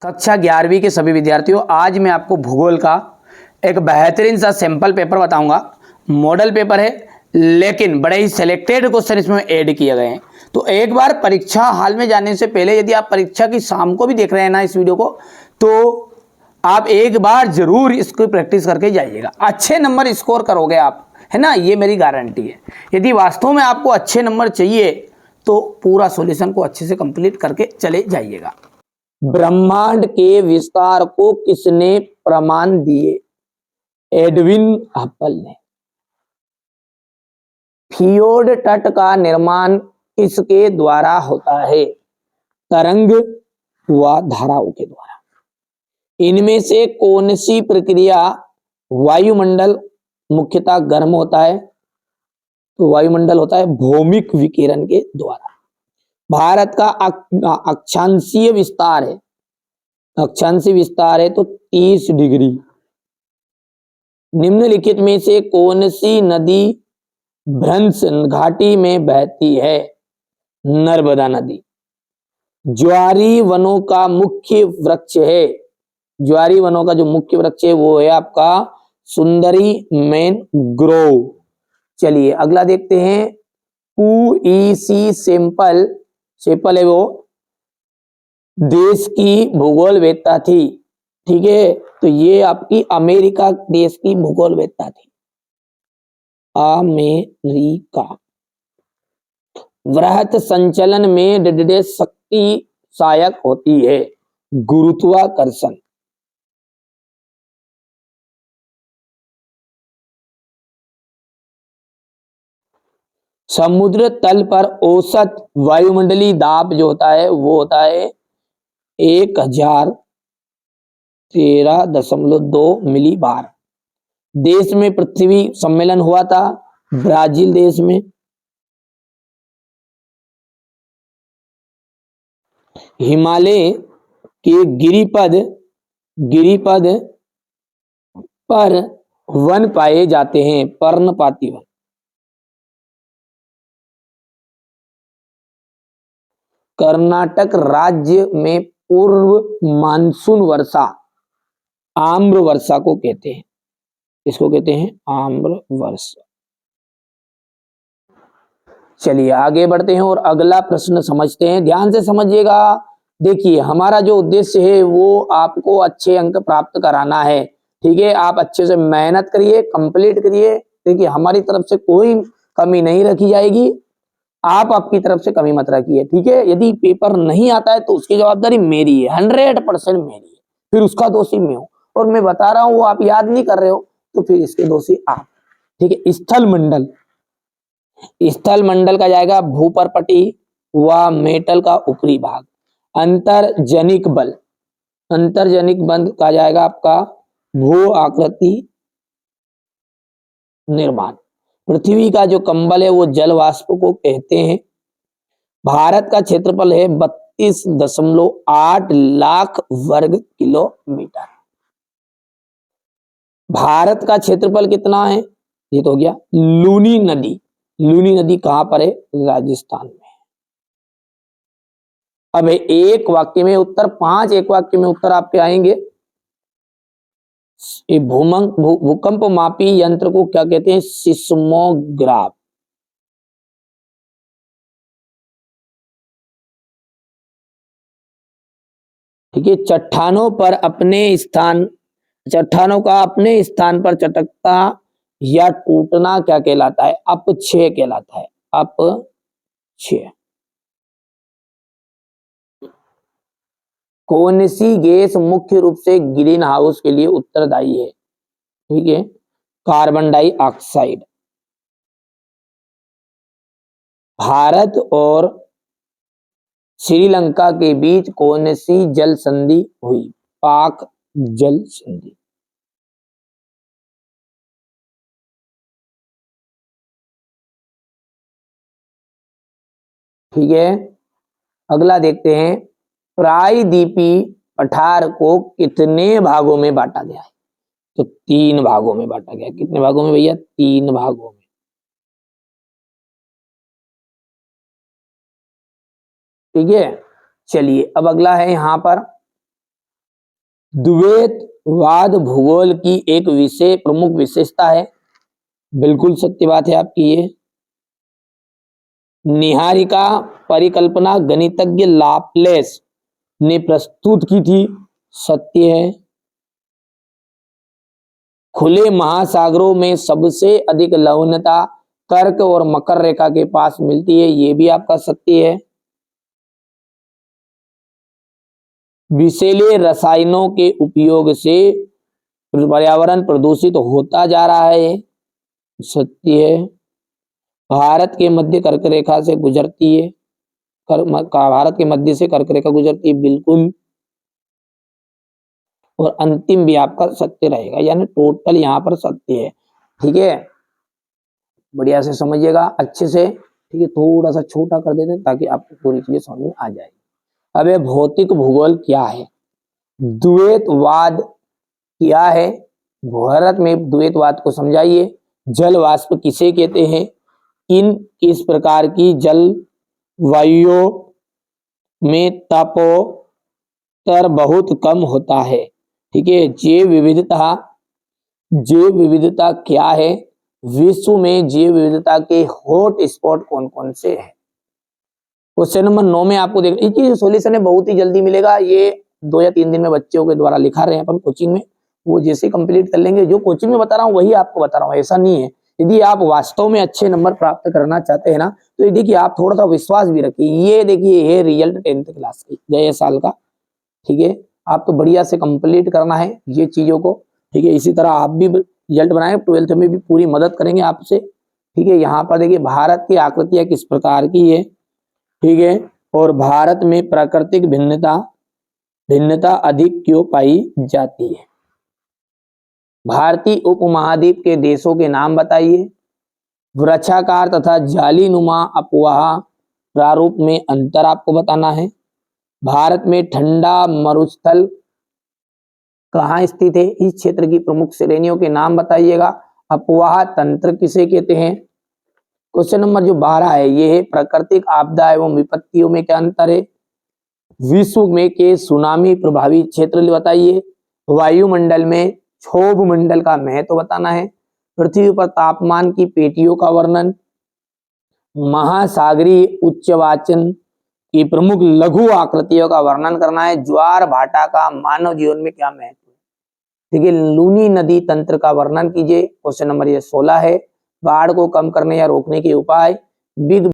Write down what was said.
कक्षा 11वीं के सभी विद्यार्थियों, आज मैं आपको भूगोल का एक बेहतरीन सा सैंपल पेपर बताऊंगा। मॉडल पेपर है, लेकिन बड़े ही सिलेक्टेड क्वेश्चन इसमें ऐड किए गए हैं। तो एक बार परीक्षा हाल में जाने से पहले यदि आप परीक्षा की शाम को भी देख रहे हैं ना इस वीडियो को, तो आप एक बार जरूर इसको प्रैक्टिस करके जाइएगा। अच्छे नंबर स्कोर करोगे आप, है ना, ये मेरी गारंटी है। यदि वास्तव में आपको अच्छे नंबर चाहिए तो पूरा सॉल्यूशन को अच्छे से कंप्लीट करके चले जाइएगा। ब्रह्मांड के विस्तार को किसने प्रमाण दिए? एडविन हब्बल ने। फियोर्ड तट का निर्माण किसके द्वारा होता है? तरंग व धाराओं के द्वारा। इनमें से कौन सी प्रक्रिया वायुमंडल मुख्यतः गर्म होता है? तो वायुमंडल होता है भौमिक विकिरण के द्वारा। भारत का अक्षांशीय विस्तार है, अक्षांशीय विस्तार है तो 30 डिग्री। निम्नलिखित में से कौन सी नदी भ्रंश घाटी में बहती है? नर्मदा नदी। ज्वारी वनों का मुख्य वृक्ष है, ज्वारी वनों का जो मुख्य वृक्ष है वो है आपका सुंदरी मैनग्रोव। चलिए अगला देखते हैं। पुईसी सैंपल है वो देश की भूगोलवेत्ता थी, ठीक है, तो ये आपकी अमेरिका देश की भूगोलवेत्ता थी, अमेरिका। वृहत संचलन में डे शक्ति सहायक होती है? गुरुत्वाकर्षण। समुद्र तल पर औसत वायुमंडलीय दाब जो होता है वो होता है 1013.2 मिली बार। देश में पृथ्वी सम्मेलन हुआ था? ब्राजील देश में। हिमालय के गिरिपद पर वन पाए जाते हैं? पर्णपाती वन। कर्नाटक राज्य में पूर्व मानसून वर्षा आम्र वर्षा को कहते हैं, इसको कहते हैं आम्र वर्षा। चलिए आगे बढ़ते हैं और अगला प्रश्न समझते हैं, ध्यान से समझिएगा। देखिए हमारा जो उद्देश्य है वो आपको अच्छे अंक प्राप्त कराना है, ठीक है। आप अच्छे से मेहनत करिए, कंप्लीट करिए। देखिए हमारी तरफ से कोई कमी नहीं रखी जाएगी, आप आपकी तरफ से कमी मत रखिए, ठीक है। यदि पेपर नहीं आता है तो उसकी जवाबदारी मेरी है, 100% मेरी है, फिर उसका दोषी मैं हूं। और मैं बता रहा हूं वो आप याद नहीं कर रहे हो तो फिर इसके दोषी आप, ठीक है। स्थल मंडल का जाएगा भूपर्पटी व मेटल का ऊपरी भाग। अंतर्जनिक बल का जाएगा आपका भू आकृति निर्माण। पृथ्वी का जो कंबल है वो जल वाष्प को कहते हैं। भारत का क्षेत्रफल है 32.8 लाख वर्ग किलोमीटर। भारत का क्षेत्रफल कितना है? ये तो हो गया। लूनी नदी कहां पर है? राजस्थान में। अब एक वाक्य में उत्तर, 5 एक वाक्य में उत्तर आपके आएंगे। भूकंप मापी यंत्र को क्या कहते हैं? सिस्मोग्राफ। ठीक है। चट्टानों का अपने स्थान पर चटकता या टूटना क्या कहलाता है? अपक्षय कहलाता है, अपक्षय। कौन सी गैस मुख्य रूप से ग्रीन हाउस के लिए उत्तरदायी है? ठीक है, कार्बन डाइऑक्साइड। भारत और श्रीलंका के बीच कौन सी जल संधि हुई? पाक जल संधि। ठीक है, अगला देखते हैं। प्रायद्वीपी पठार को कितने भागों में बांटा गया है? तो 3 भागों में बांटा गया। कितने भागों में भैया? 3 भागों में। ठीक है, चलिए अब अगला है यहां पर द्वैतवाद भूगोल की एक प्रमुख विशेषता है। बिल्कुल सत्य बात है आपकी ये। निहारिका परिकल्पना गणितज्ञ लाप्लेस ने प्रस्तुत की थी। सत्य है। खुले महासागरों में सबसे अधिक लवणता कर्क और मकर रेखा के पास मिलती है। ये भी आपका सत्य है। विषैले रसायनों के उपयोग से पर्यावरण प्रदूषित होता जा रहा है। सत्य है। भारत के मध्य कर्क रेखा से गुजरती है। भारत के मध्य से कर्क रेखा गुजरती है। बिल्कुल। और अंतिम भी आपका सत्य रहेगा, यानी टोटल यहाँ पर सत्य है। ठीक है, बढ़िया से समझिएगा अच्छे से। ठीक है, थोड़ा सा छोटा कर देते हैं ताकि आपको पूरी चीजें समझ में आ जाए। अब ये भौतिक भूगोल क्या है, द्वैतवाद क्या है, भारत में द्वैतवाद को समझाइए। जल वाष्प किसे कहते हैं, किस प्रकार की जलवायु में तापोत्तर बहुत कम होता है। ठीक है, जैव विविधता क्या है, विश्व में जैव विविधता के हॉट स्पॉट कौन कौन से हैं। क्वेश्चन नंबर 9 में आपको देखना, इसकी सॉल्यूशन है बहुत ही जल्दी मिलेगा। ये 2 या 3 दिन में बच्चों के द्वारा लिखा रहे हैं अपन कोचिंग में, वो जैसे कंप्लीट कर लेंगे। जो कोचिंग में बता रहा हूँ वही आपको बता रहा हूँ, ऐसा नहीं है। यदि आप वास्तव में अच्छे नंबर प्राप्त करना चाहते हैं ना, तो ये देखिए आप थोड़ा सा विश्वास भी रखिए। ये देखिए ये रिजल्ट 10th क्लास की गए साल का। ठीक है, आप तो बढ़िया से कंप्लीट करना है ये चीजों को। ठीक है, इसी तरह आप भी रिजल्ट बनाए, 12th में भी पूरी मदद करेंगे आपसे। ठीक है, यहाँ पर देखिए भारत की आकृतियां किस प्रकार की है। ठीक है, और भारत में प्राकृतिक भिन्नता अधिक क्यों पाई जाती है। भारतीय उपमहाद्वीप के देशों के नाम बताइए। वृक्षाकार तथा जालीनुमा अपवाह प्रारूप में अंतर आपको बताना है। भारत में ठंडा मरुस्थल कहाँ स्थित है, इस क्षेत्र की प्रमुख श्रेणियों के नाम बताइएगा। अपवाह तंत्र किसे कहते हैं। क्वेश्चन नंबर जो 12 है ये है प्राकृतिक आपदा एवं विपत्तियों में क्या अंतर है। विश्व में के सुनामी प्रभावी क्षेत्र बताइए। वायुमंडल में क्षोभ मंडल का महत्व बताना है। पृथ्वी पर तापमान की पेटियों का वर्णन। महासागरीय उच्चवाचन की प्रमुख लघु आकृतियों का वर्णन करना है। ज्वार भाटा का मानव जीवन में क्या महत्व है। ठीक है, लूनी नदी तंत्र का वर्णन कीजिए। क्वेश्चन नंबर ये 16 है। बाढ़ को कम करने या रोकने के उपाय। बिग